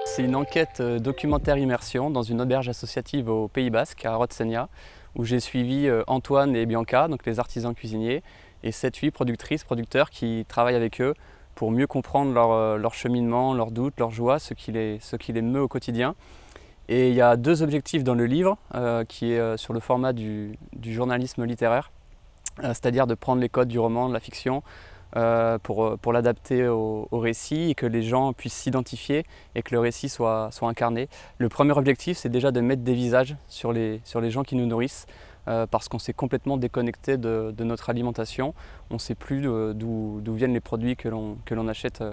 C'est une enquête documentaire immersion dans une auberge associative au Pays Basque, à Rotsenia, où j'ai suivi Antoine et Bianca, donc les artisans cuisiniers, et 7-8 productrices, producteurs qui travaillent avec eux pour mieux comprendre leur cheminement, leurs doutes, leurs joies, ce qui les meut au quotidien. Et il y a 2 objectifs dans le livre, qui est sur le format du journalisme littéraire, c'est-à-dire de prendre les codes du roman, de la fiction, pour l'adapter au récit et que les gens puissent s'identifier et que le récit soit incarné. Le premier objectif, c'est déjà de mettre des visages sur les gens qui nous nourrissent, parce qu'on s'est complètement déconnecté de notre alimentation. On ne sait plus d'où viennent les produits que l'on achète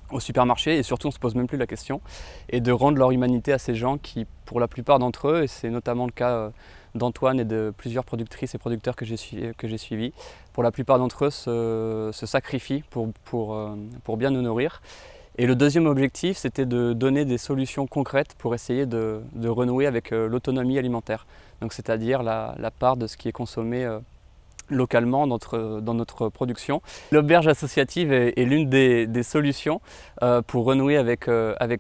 au supermarché, et surtout on ne se pose même plus la question, et de rendre leur humanité à ces gens qui, pour la plupart d'entre eux, et c'est notamment le cas d'Antoine et de plusieurs productrices et producteurs que j'ai suivis, pour la plupart d'entre eux se sacrifient pour bien nous nourrir. Et le deuxième objectif, c'était de donner des solutions concrètes pour essayer de renouer avec l'autonomie alimentaire, donc c'est-à-dire la part de ce qui est consommé localement dans notre production. L'auberge associative est l'une des solutions pour renouer avec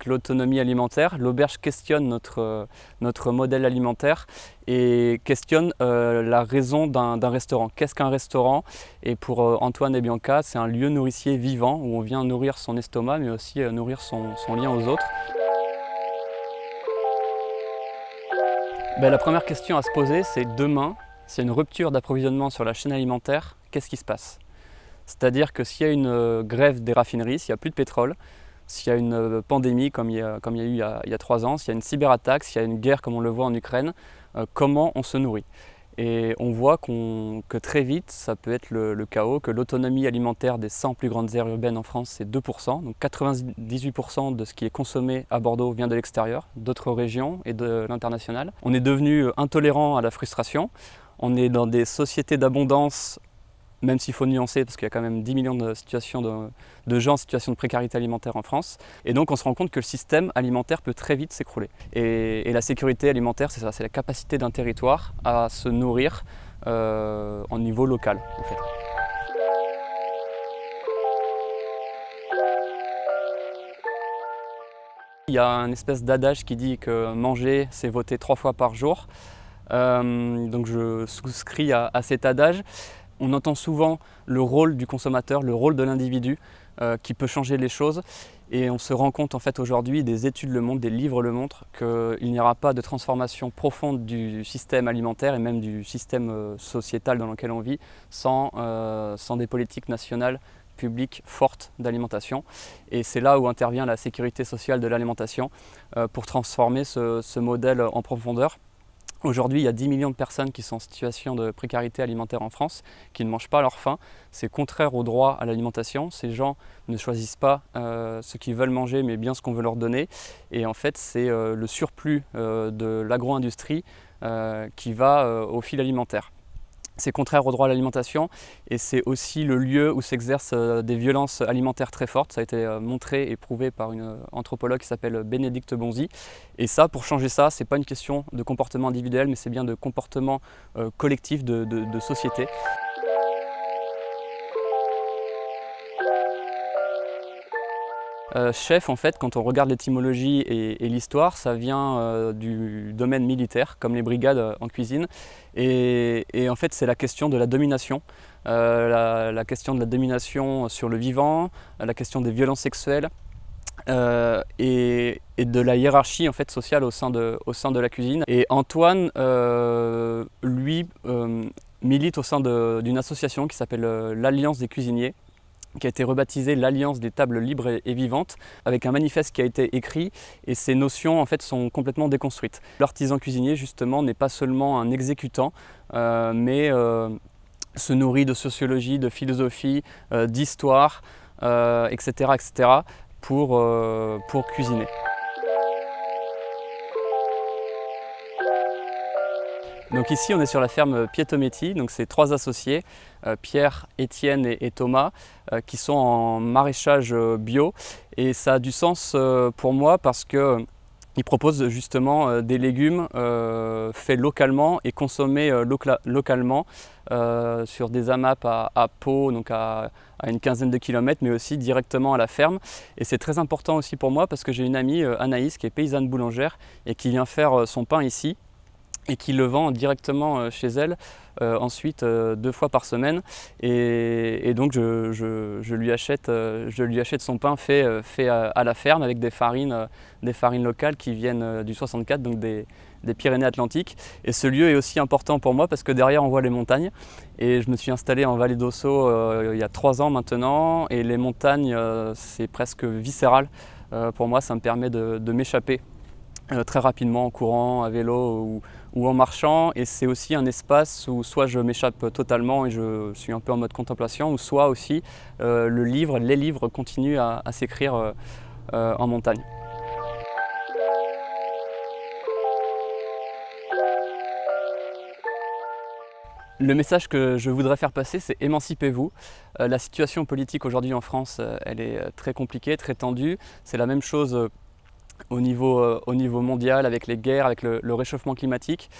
l'autonomie alimentaire. L'auberge questionne notre modèle alimentaire et questionne la raison d'un restaurant. Qu'est-ce qu'un restaurant? Et pour Antoine et Bianca, c'est un lieu nourricier vivant où on vient nourrir son estomac, mais aussi nourrir son lien aux autres. La première question à se poser, c'est demain, s'il y a une rupture d'approvisionnement sur la chaîne alimentaire, qu'est-ce qui se passe? C'est-à-dire que s'il y a une grève des raffineries, s'il n'y a plus de pétrole, s'il y a une pandémie comme il y a eu il y a 3 ans, s'il y a une cyberattaque, s'il y a une guerre comme on le voit en Ukraine, comment on se nourrit? Et on voit que très vite, ça peut être le chaos, que l'autonomie alimentaire des 100 plus grandes aires urbaines en France, c'est 2%. Donc 98% de ce qui est consommé à Bordeaux vient de l'extérieur, d'autres régions et de l'international. On est devenu intolérant à la frustration. On est dans des sociétés d'abondance, même s'il faut nuancer, parce qu'il y a quand même 10 millions de situations de gens en situation de précarité alimentaire en France. Et donc on se rend compte que le système alimentaire peut très vite s'écrouler. Et la sécurité alimentaire, c'est ça, c'est la capacité d'un territoire à se nourrir en niveau local, en fait. Il y a une espèce d'adage qui dit que manger, c'est voter 3 fois par jour. Donc je souscris à cet adage. On entend souvent le rôle du consommateur, le rôle de l'individu qui peut changer les choses, et on se rend compte en fait aujourd'hui, des études le montrent, des livres le montrent, qu'il n'y aura pas de transformation profonde du système alimentaire et même du système sociétal dans lequel on vit sans des politiques nationales publiques fortes d'alimentation. Et c'est là où intervient la sécurité sociale de l'alimentation pour transformer ce modèle en profondeur. Aujourd'hui, il y a 10 millions de personnes qui sont en situation de précarité alimentaire en France, qui ne mangent pas à leur faim. C'est contraire au droit à l'alimentation. Ces gens ne choisissent pas ce qu'ils veulent manger, mais bien ce qu'on veut leur donner. Et en fait, c'est le surplus de l'agro-industrie qui va au fil alimentaire. C'est contraire au droit à l'alimentation, et c'est aussi le lieu où s'exercent des violences alimentaires très fortes. Ça a été montré et prouvé par une anthropologue qui s'appelle Bénédicte Bonzi. Et ça, pour changer ça, c'est pas une question de comportement individuel, mais c'est bien de comportement collectif, de société. Chef, en fait, quand on regarde l'étymologie et l'histoire, ça vient du domaine militaire, comme les brigades en cuisine. Et en fait, c'est la question de la domination, la question de la domination sur le vivant, la question des violences sexuelles et de la hiérarchie en fait, sociale au sein de la cuisine. Et Antoine, lui, milite au sein d'une association qui s'appelle l'Alliance des cuisiniers, qui a été rebaptisée l'Alliance des tables libres et vivantes, avec un manifeste qui a été écrit, et ces notions en fait sont complètement déconstruites. L'artisan cuisinier justement n'est pas seulement un exécutant, mais se nourrit de sociologie, de philosophie, d'histoire, etc., pour cuisiner. Donc ici on est sur la ferme Pietometti, donc c'est 3 associés, Pierre, Étienne et Thomas, qui sont en maraîchage bio, et ça a du sens pour moi parce que Ils proposent justement des légumes faits localement et consommés localement sur des AMAP à Pau, donc à une quinzaine de kilomètres, mais aussi directement à la ferme. Et c'est très important aussi pour moi parce que j'ai une amie, Anaïs, qui est paysanne boulangère et qui vient faire son pain ici et qui le vend directement chez elle ensuite 2 fois par semaine. Et donc je lui achète son pain fait à la ferme avec des farines locales qui viennent du 64, donc des Pyrénées-Atlantiques. Et ce lieu est aussi important pour moi parce que derrière on voit les montagnes. Et je me suis installé en Vallée d'Ossau il y a 3 ans maintenant. Et les montagnes, c'est presque viscéral. Pour moi, ça me permet de m'échapper très rapidement en courant, à vélo ou en marchant. Et c'est aussi un espace où soit je m'échappe totalement et je suis un peu en mode contemplation, ou soit aussi les livres continuent à s'écrire en montagne. Le message que je voudrais faire passer, c'est émancipez-vous. La situation politique aujourd'hui en France, elle est très compliquée, très tendue. C'est la même chose au niveau mondial, avec les guerres, avec le réchauffement climatique.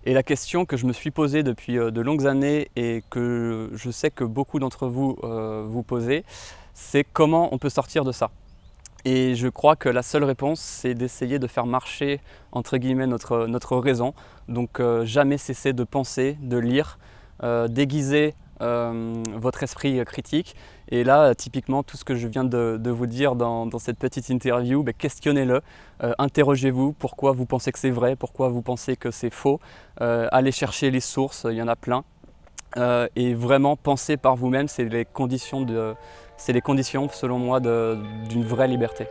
Et la question que je me suis posée depuis de longues années et que je sais que beaucoup d'entre vous vous posez, c'est comment on peut sortir de ça. Et je crois que la seule réponse, c'est d'essayer de faire marcher, entre guillemets, notre raison. Donc jamais cesser de penser, de lire, déguiser votre esprit critique. Et là, typiquement, tout ce que je viens de vous dire dans cette petite interview, questionnez-le, interrogez-vous, pourquoi vous pensez que c'est vrai, pourquoi vous pensez que c'est faux. Allez chercher les sources, il y en a plein. Et vraiment, pensez par vous-même, c'est les conditions selon moi, d'une vraie liberté.